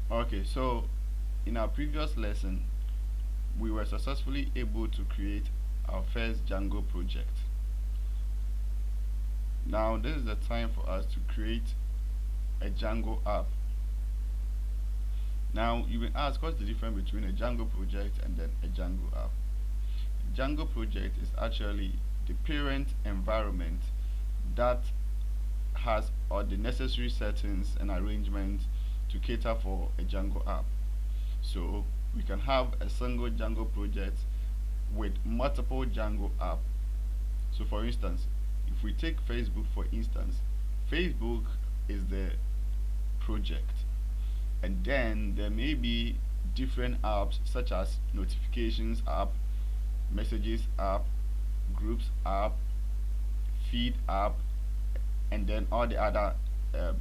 Okay, so in our previous lesson, we were successfully able to create our first Django project. Now this is the time for us to create a Django app. Now you may ask, what's the difference between a Django project and then a Django app? A Django project is actually the parent environment that has all the necessary settings and arrangements to cater for a Django app. So we can have a single Django project with multiple Django apps. So for instance, if we take Facebook for instance, Facebook is the project, and then there may be different apps such as notifications app, messages app, groups app, feed app, and then all the other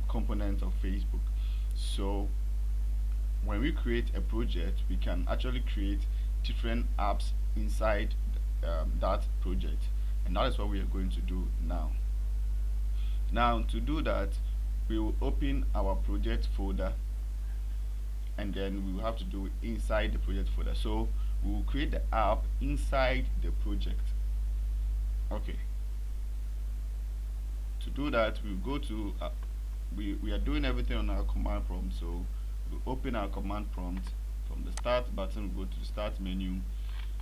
components of Facebook. So when we create a project, we can actually create different apps inside that project, and that is what we are going to do now. Now to do that, we will open our project folder, and then we will have to do it inside the project folder. So we will create the app inside the project. Okay, to do that, we will go to we are doing everything on our command prompt. So we open our command prompt. From the start button, we go to the start menu,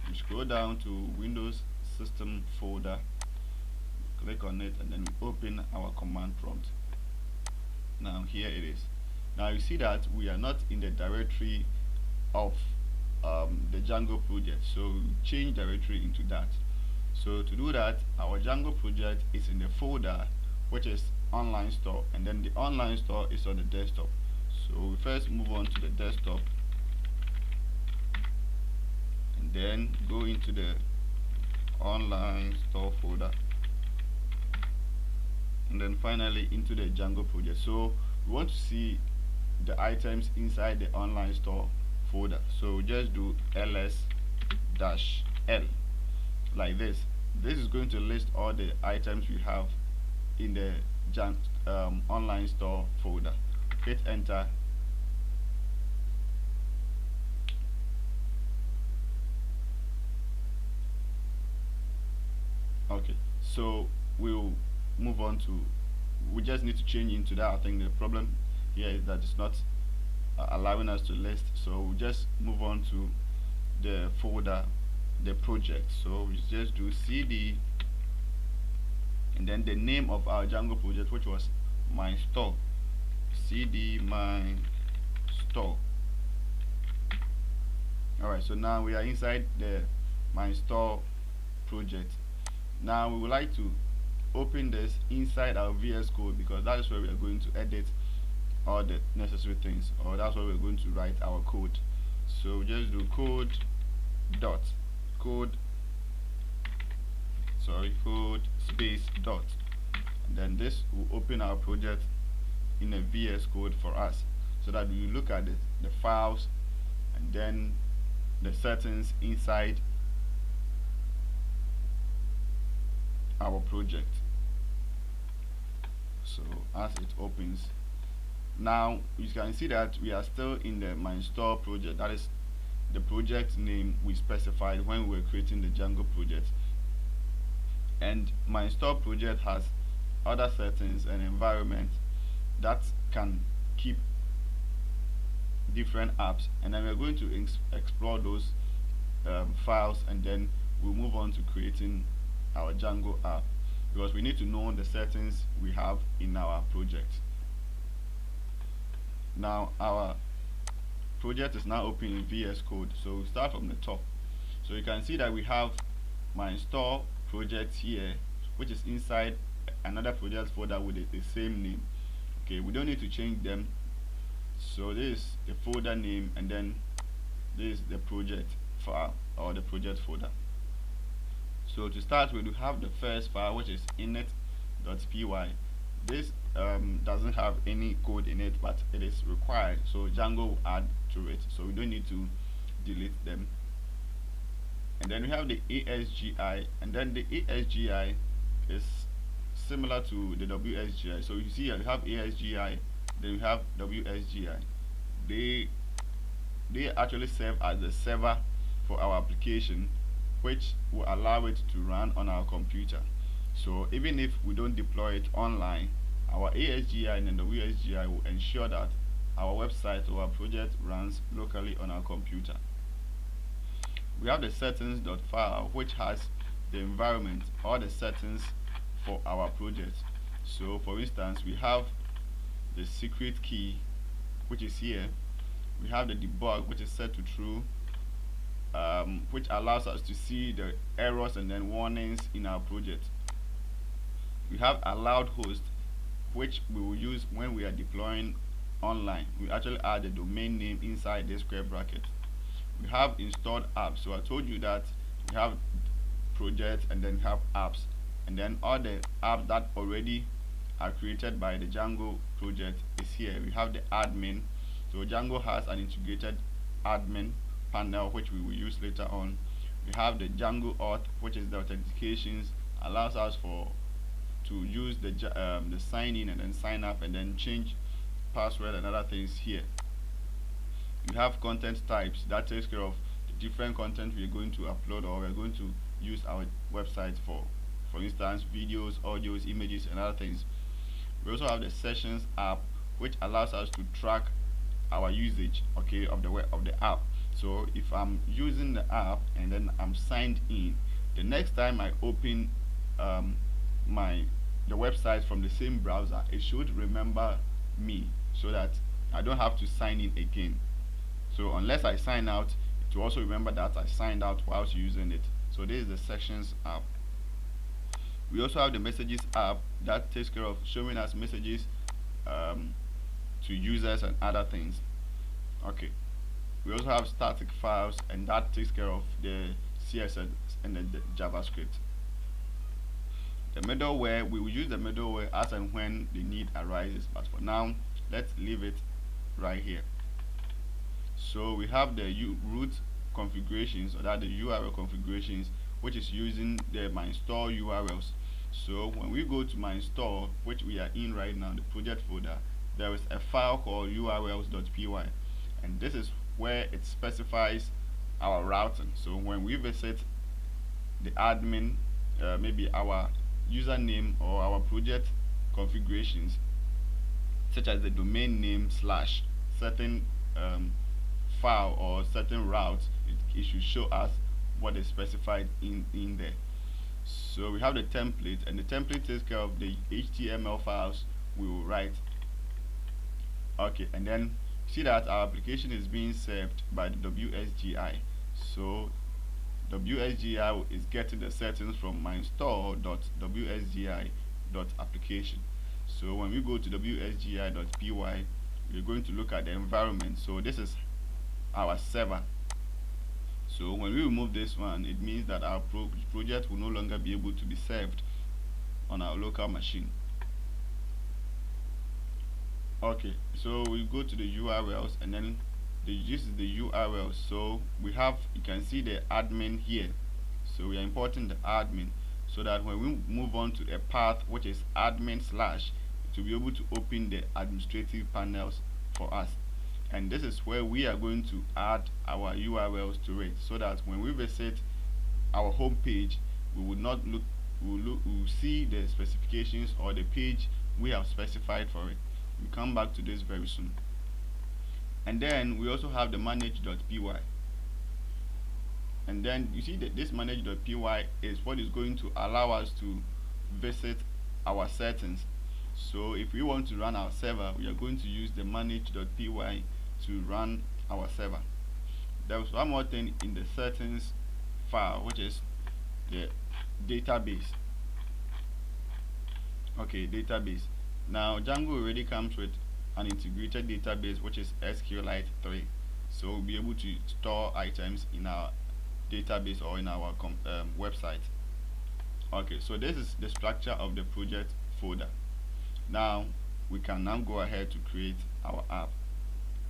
we scroll down to Windows system folder, click on it, and then we open our command prompt. Now here it is. Now you see that we are not in the directory of the Django project, so we change directory into that. So to do that, our Django project is in the folder which is online store, and then the online store is on the desktop. So we first move on to the desktop, and then go into the online store folder, and then finally into the Django project. So we want to see the items inside the online store folder, so just do ls-l like this. This is going to list all the items we have in the online store folder. Hit enter. Okay, so we'll move on to, we just need to change into that. I think the problem here is that it's not allowing us to list, so we'll just move on to the folder, the project. So we just do cd and then the name of our Django project, which was my store, cd my store. Alright, so now we are inside the my store project. Now we would like to open this inside our VS Code, because that is where we are going to edit all the necessary things, or that's where we're going to write our code. So just do code space dot, and then this will open our project in a VS Code for us, so that we look at the files and then the settings inside our project. So as it opens, now you can see that we are still in the my store project. That is the project name we specified when we were creating the Django project. And my store project has other settings and environment that can keep different apps, and then we're going to explore those files, and then we'll move on to creating our Django app, because we need to know the settings we have in our project. Now our project is now open in VS Code, so we'll start from the top. So you can see that we have my store project here, which is inside another project folder with the same name. Okay, we don't need to change them. So this is the folder name, and then this is the project file, or the project folder. So to start with, we have the first file, which is init.py. This doesn't have any code in it, but it is required, so Django will add to it, so we don't need to delete them. And then we have the ASGI, and then the ASGI is similar to the WSGI. So you see, you have ASGI, then you have WSGI. they actually serve as the server for our application, which will allow it to run on our computer. So even if we don't deploy it online, our ASGI and the WSGI will ensure that our website or our project runs locally on our computer. We have the settings.file, which has the environment or the settings for our project. So for instance, we have the secret key, which is here. We have the debug, which is set to true, which allows us to see the errors and then warnings in our project. We have allowed host, which we will use when we are deploying online. We actually add the domain name inside this square bracket. We have installed apps. So I told you that we have projects and then have apps, and then all the apps that already are created by the Django project is here. We have the admin. So Django has an integrated admin panel, which we will use later on. We have the Django auth, which is the authentications, allows us to use the sign in and then sign up and then change password and other things here. We have content types that takes care of the different content we are going to upload or we are going to use our website for. For instance, videos, audios, images, and other things. We also have the sessions app, which allows us to track our usage, okay, of the app. So if I'm using the app and then I'm signed in, the next time I open the website from the same browser, it should remember me so that I don't have to sign in again. So unless I sign out, it will also remember that I signed out whilst using it. So this is the sessions app. We also have the messages app that takes care of showing us messages to users and other things. Okay. We also have static files, and that takes care of the CSS and the JavaScript. The middleware, we will use the middleware as and when the need arises, but for now, let's leave it right here. So we have the root configurations, or that the URL configurations, which is using the my install URLs. So when we go to my install, which we are in right now, the project folder, there is a file called urls.py, and this is where it specifies our routing. So when we visit the admin, maybe our username or our project configurations, such as the domain name / certain file or certain routes, it should show us what is specified in there. So we have the template, and the template takes care of the HTML files we will write. Okay, and then see that our application is being served by the WSGI. So WSGI is getting the settings from my install.wsgi.application. So when we go to wsgi.py, we're going to look at the environment. So this is our server. So when we remove this one, it means that our project will no longer be able to be served on our local machine. Okay, so we go to the URLs, and then this is the URL. So we have, you can see the admin here. So we are importing the admin so that when we move on to a path which is admin / to be able to open the administrative panels for us. And this is where we are going to add our URLs to it, so that when we visit our home page, we will not look, we will see the specifications or the page we have specified for it. We'll come back to this very soon. And then we also have the manage.py, and then you see that this manage.py is what is going to allow us to visit our settings. So if we want to run our server, we are going to use the manage.py to run our server. There's one more thing in the settings file, which is the database. Okay, database. Now Django already comes with an integrated database, which is SQLite 3. So we'll be able to store items in our database or in our website. Okay, so this is the structure of the project folder. Now we can now go ahead to create our app.